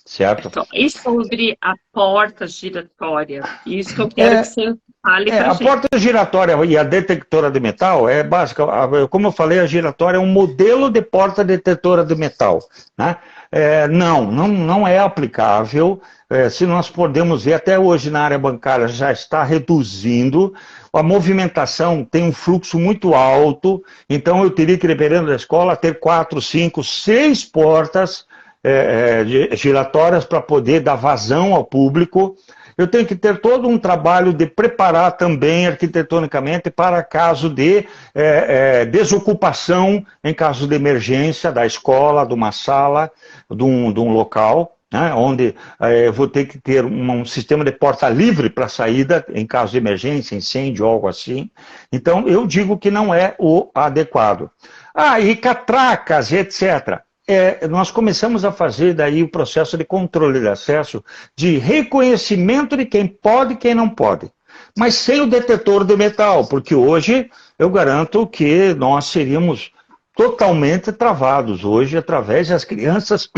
Certo? E sobre a porta giratória? Isso que eu quero que você fale pra gente. A porta giratória e a detectora de metal é básica. Como eu falei, a giratória é um modelo de porta detetora de metal. Né? Não é aplicável. Se nós podemos ver, até hoje na área bancária já está reduzindo. A movimentação tem um fluxo muito alto. Então eu teria que, dependendo da escola, ter 4, 5, 6 portas giratórias para poder dar vazão ao público. Eu tenho que ter todo um trabalho de preparar também arquitetonicamente para caso de desocupação, em caso de emergência da escola, de uma sala, de um local, né, onde eu vou ter que ter um sistema de porta livre para saída, em caso de emergência, incêndio, algo assim. Então, eu digo que não é o adequado. E catracas, etc. Nós começamos a fazer daí o processo de controle de acesso, de reconhecimento de quem pode e quem não pode. Mas sem o detetor de metal, porque hoje eu garanto que nós seríamos totalmente travados hoje através das crianças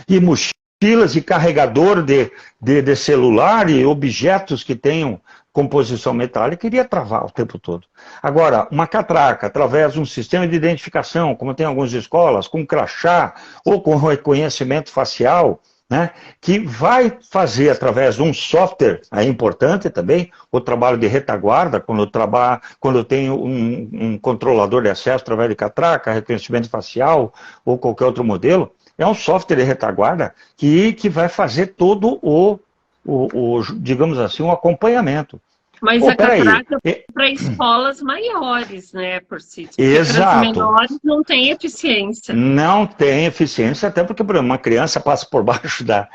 e mochilas e carregador de celular e objetos que tenham composição metálica, iria travar o tempo todo. Agora, uma catraca, através de um sistema de identificação, como tem algumas escolas, com crachá ou com reconhecimento facial, né, que vai fazer, através de um software, é importante também, o trabalho de retaguarda, quando eu tenho um controlador de acesso através de catraca, reconhecimento facial ou qualquer outro modelo, é um software de retaguarda que vai fazer todo digamos assim, um acompanhamento. Mas a catraca é para escolas maiores, né, por si. Exato. Para as menores não tem eficiência. Não tem eficiência, até porque, por exemplo, uma criança passa por baixo da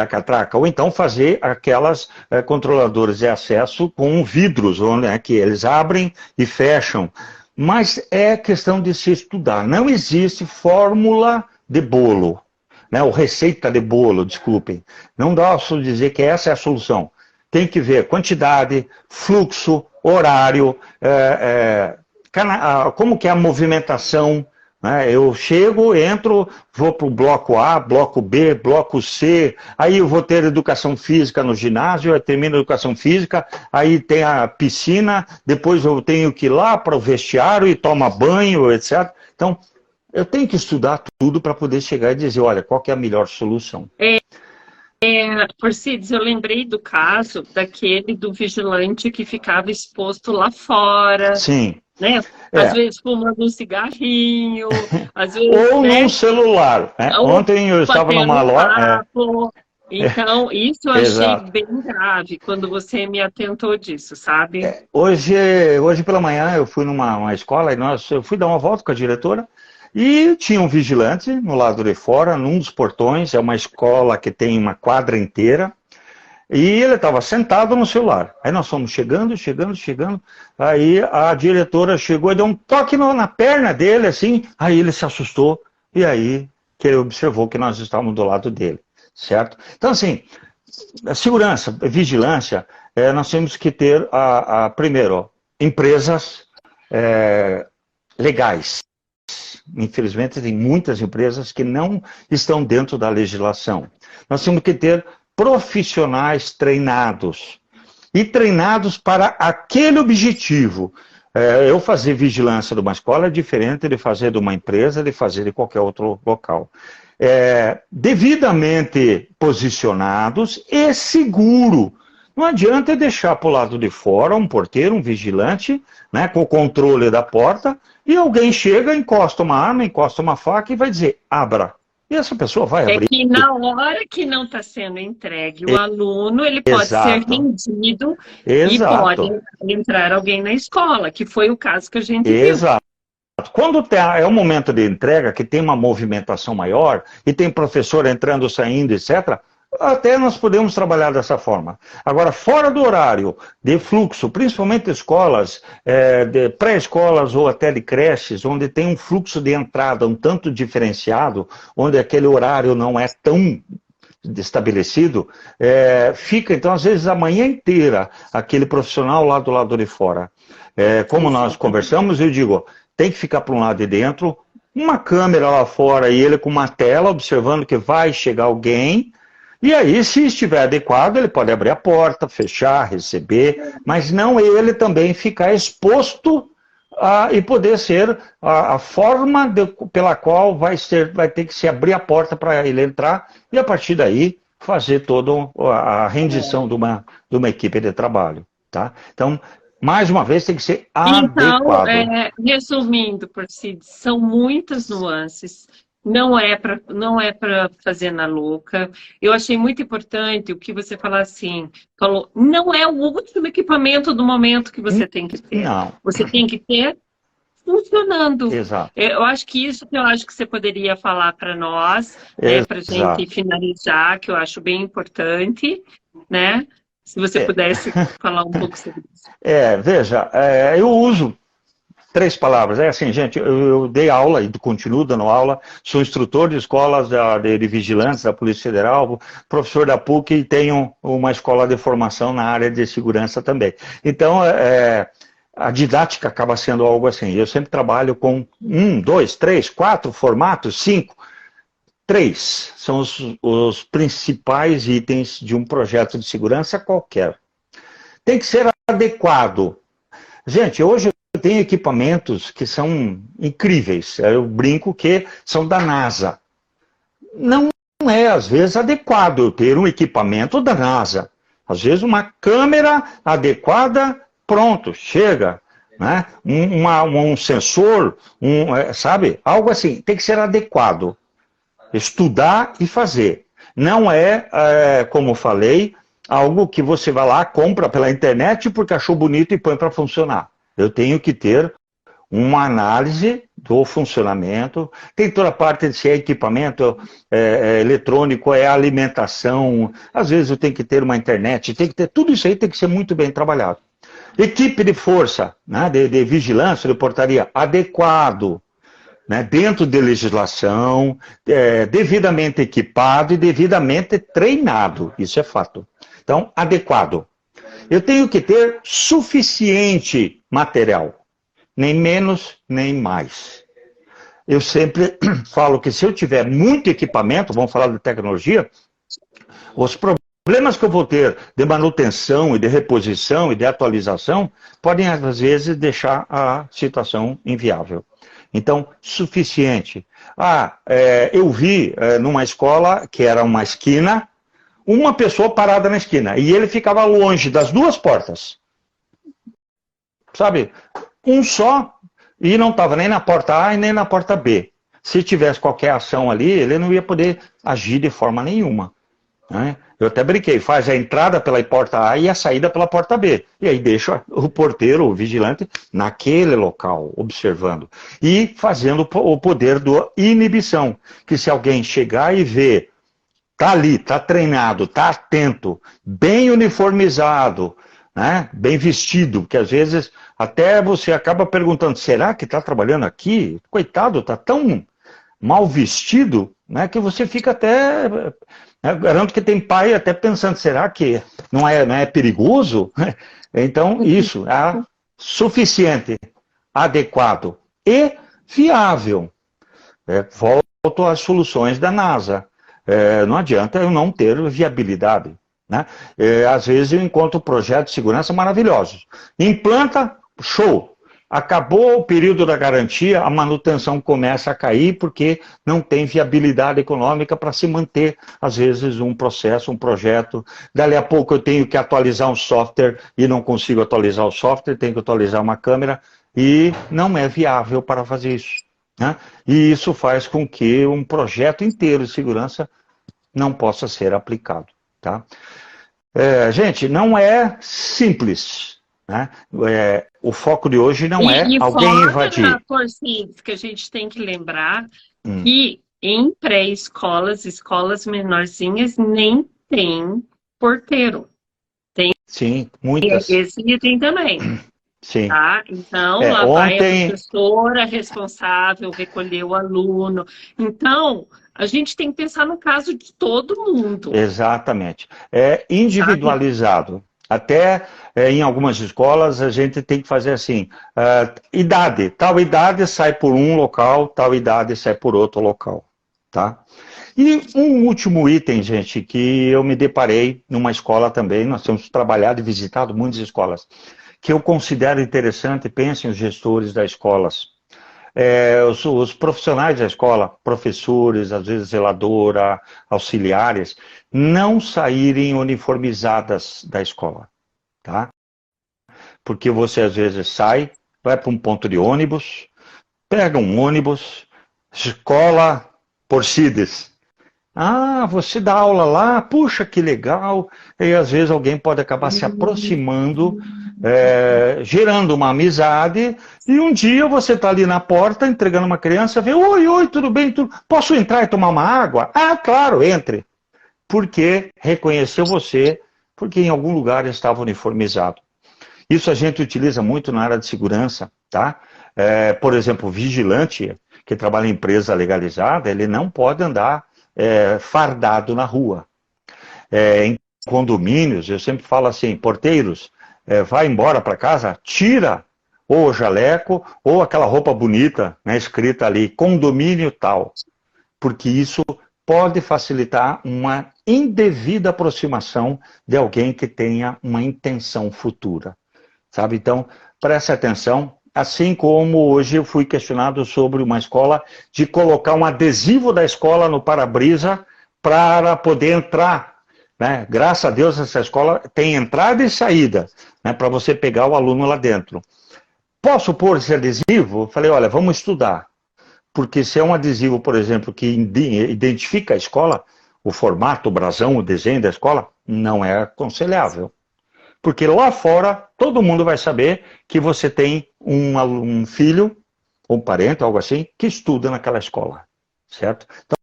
catraca, ou então fazer aquelas controladoras de acesso com vidros, onde que eles abrem e fecham. Mas é questão de se estudar. Não existe fórmula de bolo, né? Ou receita de bolo, desculpem. Não dá para dizer que essa é a solução. Tem que ver quantidade, fluxo, horário, como que é a movimentação, né? Eu chego, entro, vou para o bloco A, bloco B, bloco C, aí eu vou ter educação física no ginásio, eu termino a educação física, aí tem a piscina, depois eu tenho que ir lá para o vestiário e tomar banho, etc. Então, eu tenho que estudar tudo para poder chegar e dizer, olha, qual que é a melhor solução. Porcides, eu lembrei do caso daquele do vigilante que ficava exposto lá fora, Sim. né? Às vezes fumando um cigarrinho, às vezes, ou né? num celular. Né? Ou Ontem eu estava numa loja. Então, isso eu achei bem grave quando você me atentou disso, sabe? Hoje pela manhã eu fui numa escola e eu fui dar uma volta com a diretora e tinha um vigilante no lado de fora, num dos portões. É uma escola que tem uma quadra inteira. E ele estava sentado no celular. Aí nós fomos chegando. Aí a diretora chegou e deu um toque na perna dele, assim. Aí ele se assustou. E aí que ele observou que nós estávamos do lado dele. Certo? Então, assim, a segurança, a vigilância, nós temos que ter, primeiro, empresas legais. Infelizmente, tem muitas empresas que não estão dentro da legislação. Nós temos que ter profissionais treinados. E treinados para aquele objetivo. Eu fazer vigilância de uma escola é diferente de fazer de uma empresa, de fazer de qualquer outro local. Devidamente posicionados e seguro. Não adianta deixar para o lado de fora um porteiro, um vigilante, né, com o controle da porta, e alguém chega, encosta uma arma, encosta uma faca e vai dizer, abra. E essa pessoa vai abrir. É que na hora que não está sendo entregue o aluno, ele pode ser rendido e pode entrar alguém na escola, que foi o caso que a gente viu. Quando é o momento de entrega, que tem uma movimentação maior, e tem professor entrando, saindo, etc., até nós podemos trabalhar dessa forma. Agora, fora do horário de fluxo, principalmente escolas, de pré-escolas ou até de creches, onde tem um fluxo de entrada um tanto diferenciado, onde aquele horário não é tão estabelecido, fica, então, às vezes, a manhã inteira, aquele profissional lá do lado de fora. Como nós conversamos, eu digo, tem que ficar para um lado de dentro, uma câmera lá fora e ele com uma tela, observando que vai chegar alguém. E aí, se estiver adequado, ele pode abrir a porta, fechar, receber, mas não ele também ficar exposto e poder ser a forma pela qual vai ter que se abrir a porta para ele entrar e, a partir daí, fazer toda a rendição de uma equipe de trabalho. Tá? Então, mais uma vez, tem que ser adequado. Então, resumindo, Porcides, são muitas nuances. Não é para fazer na louca. Eu achei muito importante o que você falou assim, não é o último equipamento do momento que você tem que ter. Não. Você tem que ter funcionando. Exato. Eu acho que você poderia falar para nós, né, para a gente finalizar, que eu acho bem importante, né? Se você pudesse falar um pouco sobre isso. Veja, eu uso 3 palavras. Assim, gente, eu dei aula e continuo dando aula, sou instrutor de escolas de vigilantes da Polícia Federal, professor da PUC e tenho uma escola de formação na área de segurança também. Então, a didática acaba sendo algo assim. Eu sempre trabalho com 1, 2, 3, 4 formatos, 5. 3 são os principais itens de um projeto de segurança qualquer. Tem que ser adequado. Gente, hoje eu tenho equipamentos que são incríveis. Eu brinco que são da NASA. Não é, às vezes, adequado eu ter um equipamento da NASA. Às vezes, uma câmera adequada, pronto, chega. Né? Um sensor, sabe? Algo assim, tem que ser adequado. Estudar e fazer. Não como falei, algo que você vai lá, compra pela internet porque achou bonito e põe para funcionar. Eu tenho que ter uma análise do funcionamento, tem toda a parte de se é equipamento eletrônico, alimentação, às vezes eu tenho que ter uma internet, tem que ter tudo isso aí, tem que ser muito bem trabalhado. Equipe de força, né, de vigilância, de portaria, adequado, né, dentro de legislação, devidamente equipado e devidamente treinado, isso é fato. Então, adequado. Eu tenho que ter suficiente material, nem menos, nem mais. Eu sempre falo que se eu tiver muito equipamento, vamos falar de tecnologia, os problemas que eu vou ter de manutenção e de reposição e de atualização podem, às vezes, deixar a situação inviável. Então, suficiente. Eu vi numa escola que era uma esquina, uma pessoa parada na esquina, e ele ficava longe das duas portas. Sabe? Um só, e não estava nem na porta A e nem na porta B. Se tivesse qualquer ação ali, ele não ia poder agir de forma nenhuma. Né? Eu até brinquei, faz a entrada pela porta A e a saída pela porta B. E aí deixa o porteiro, o vigilante, naquele local, observando. E fazendo o poder da inibição. Que se alguém chegar e ver, tá ali, tá treinado, tá atento, bem uniformizado, né? Bem vestido, porque às vezes até você acaba perguntando, será que está trabalhando aqui? Coitado, está tão mal vestido, né, que você fica até... Eu garanto que tem pai até pensando, será que não é perigoso? Então, isso é suficiente, adequado e viável. Volto às soluções da NASA. Não adianta eu não ter viabilidade. Né? Às vezes eu encontro projetos de segurança maravilhosos. Implanta, show. Acabou o período da garantia, a manutenção começa a cair porque não tem viabilidade econômica para se manter, às vezes, um processo, um projeto. Dali a pouco eu tenho que atualizar um software e não consigo atualizar o software, tenho que atualizar uma câmera e não é viável para fazer isso. Né? E isso faz com que um projeto inteiro de segurança não possa ser aplicado. Tá? Gente, não é simples. Né? O foco de hoje não é alguém invadir. Na Corcides, que a gente tem que lembrar que em pré-escolas, escolas menorzinhas, nem tem porteiro. Tem, sim, muitas. Esse item também. Sim. Tá? Então, lá vai a professora responsável recolher o aluno. Então, a gente tem que pensar no caso de todo mundo. Exatamente. É individualizado. Até em algumas escolas a gente tem que fazer assim, idade, tal idade sai por um local, tal idade sai por outro local. Tá? E um último item, gente, que eu me deparei numa escola também, nós temos trabalhado e visitado muitas escolas, que eu considero interessante, pensem os gestores das escolas, os profissionais da escola, professores, às vezes zeladora, auxiliares, não saírem uniformizadas da escola, tá? Porque você às vezes sai, vai para um ponto de ônibus, pega um ônibus, escola Porcides. Você dá aula lá, puxa, que legal. E às vezes alguém pode acabar se aproximando, gerando uma amizade, e um dia você está ali na porta, entregando uma criança, vê, oi, tudo bem? Posso entrar e tomar uma água? Claro, entre. Porque reconheceu você, porque em algum lugar estava uniformizado. Isso a gente utiliza muito na área de segurança, tá? Por exemplo, o vigilante, que trabalha em empresa legalizada, ele não pode andar fardado na rua. Em condomínios, eu sempre falo assim, porteiros, vai embora para casa, tira ou o jaleco ou aquela roupa bonita, né, escrita ali, condomínio tal, porque isso pode facilitar uma indevida aproximação de alguém que tenha uma intenção futura, sabe? Então, preste atenção. Assim como hoje eu fui questionado sobre uma escola de colocar um adesivo da escola no para-brisa para poder entrar. Né? Graças a Deus essa escola tem entrada e saída, né, para você pegar o aluno lá dentro. Posso pôr esse adesivo? Eu falei, olha, vamos estudar. Porque se é um adesivo, por exemplo, que identifica a escola, o formato, o brasão, o desenho da escola, não é aconselhável. Porque lá fora, todo mundo vai saber que você tem um filho, ou um parente, algo assim, que estuda naquela escola, certo? Então,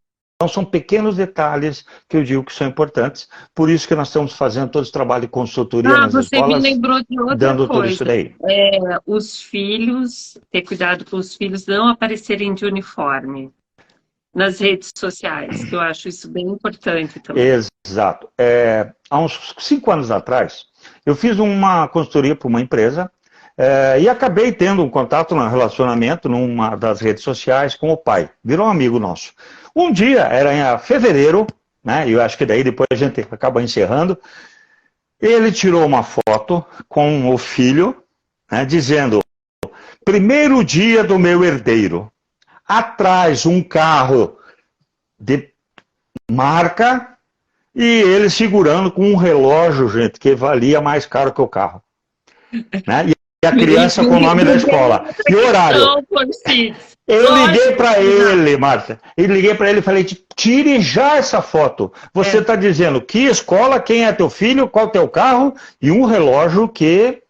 são pequenos detalhes que eu digo que são importantes, por isso que nós estamos fazendo todo esse trabalho de consultoria nas Você me escolas, lembrou de outra dando tudo isso coisa. daí. Os filhos, ter cuidado com os filhos não aparecerem de uniforme nas redes sociais, que eu acho isso bem importante também. Exato. Há uns 5 anos atrás, eu fiz uma consultoria para uma empresa e acabei tendo um contato, um relacionamento numa das redes sociais com o pai. Virou um amigo nosso. Um dia, era em fevereiro, né, eu acho que daí depois a gente acaba encerrando, ele tirou uma foto com o filho, né, dizendo: primeiro dia do meu herdeiro. Atrás um carro de marca e ele segurando com um relógio, gente, que valia mais caro que o carro. Né? E a criança com o nome da escola. E o horário. Eu liguei para ele, Marta. Eu liguei para ele e falei: tire já essa foto. Você está dizendo que escola, quem é teu filho, qual teu carro e um relógio que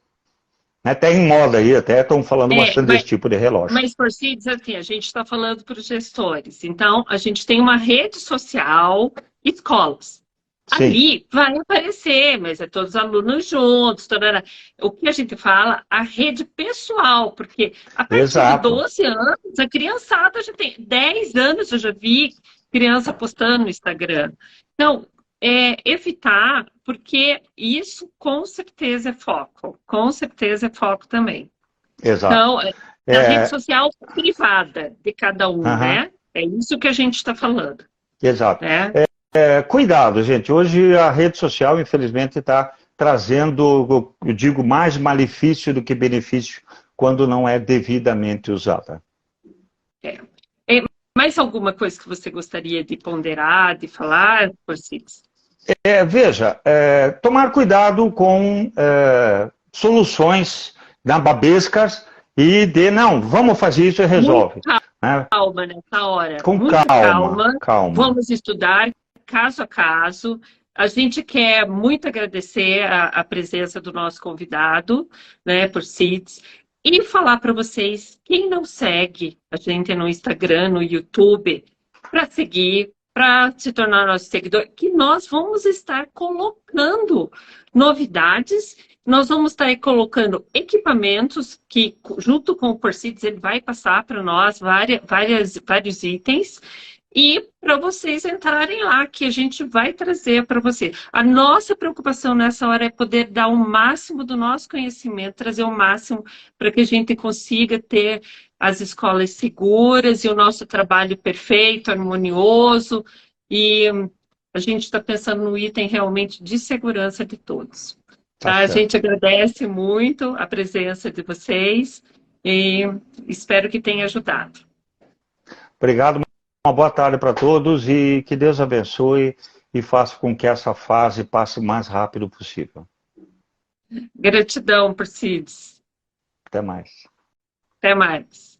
até em moda aí, até estão falando bastante desse tipo de relógio. Mas, Porcides, assim, a gente está falando para os gestores. Então, a gente tem uma rede social, escolas. Sim. Ali vai aparecer, mas é todos os alunos juntos. O que a gente fala, a rede pessoal, porque a partir de 12 anos, a criançada já tem 10 anos, eu já vi criança postando no Instagram. Então, evitar, porque isso com certeza é foco. Com certeza é foco também. Exato. Então, na rede social privada de cada um, né? É isso que a gente está falando. Exato. Né? Cuidado, gente. Hoje a rede social, infelizmente, está trazendo, eu digo, mais malefício do que benefício quando não é devidamente usada. Mais alguma coisa que você gostaria de ponderar, de falar, Porcides? Veja, tomar cuidado com soluções babescas e não, vamos fazer isso e resolve. Calma nessa hora. Com calma. Vamos estudar caso a caso. A gente quer muito agradecer a presença do nosso convidado, né, Porcides, e falar para vocês, quem não segue a gente no Instagram, no YouTube, para seguir, para se tornar nosso seguidor, que nós vamos estar colocando novidades, nós vamos estar aí colocando equipamentos que, junto com o Porcides, ele vai passar para nós vários itens, e para vocês entrarem lá, que a gente vai trazer para vocês. A nossa preocupação nessa hora é poder dar o máximo do nosso conhecimento, trazer o máximo para que a gente consiga ter as escolas seguras e o nosso trabalho perfeito, harmonioso, e a gente está pensando no item realmente de segurança de todos. Tá? A gente agradece muito a presença de vocês e espero que tenha ajudado. Obrigado. Uma boa tarde para todos e que Deus abençoe e faça com que essa fase passe o mais rápido possível. Gratidão, Porcides. Até mais. Até mais.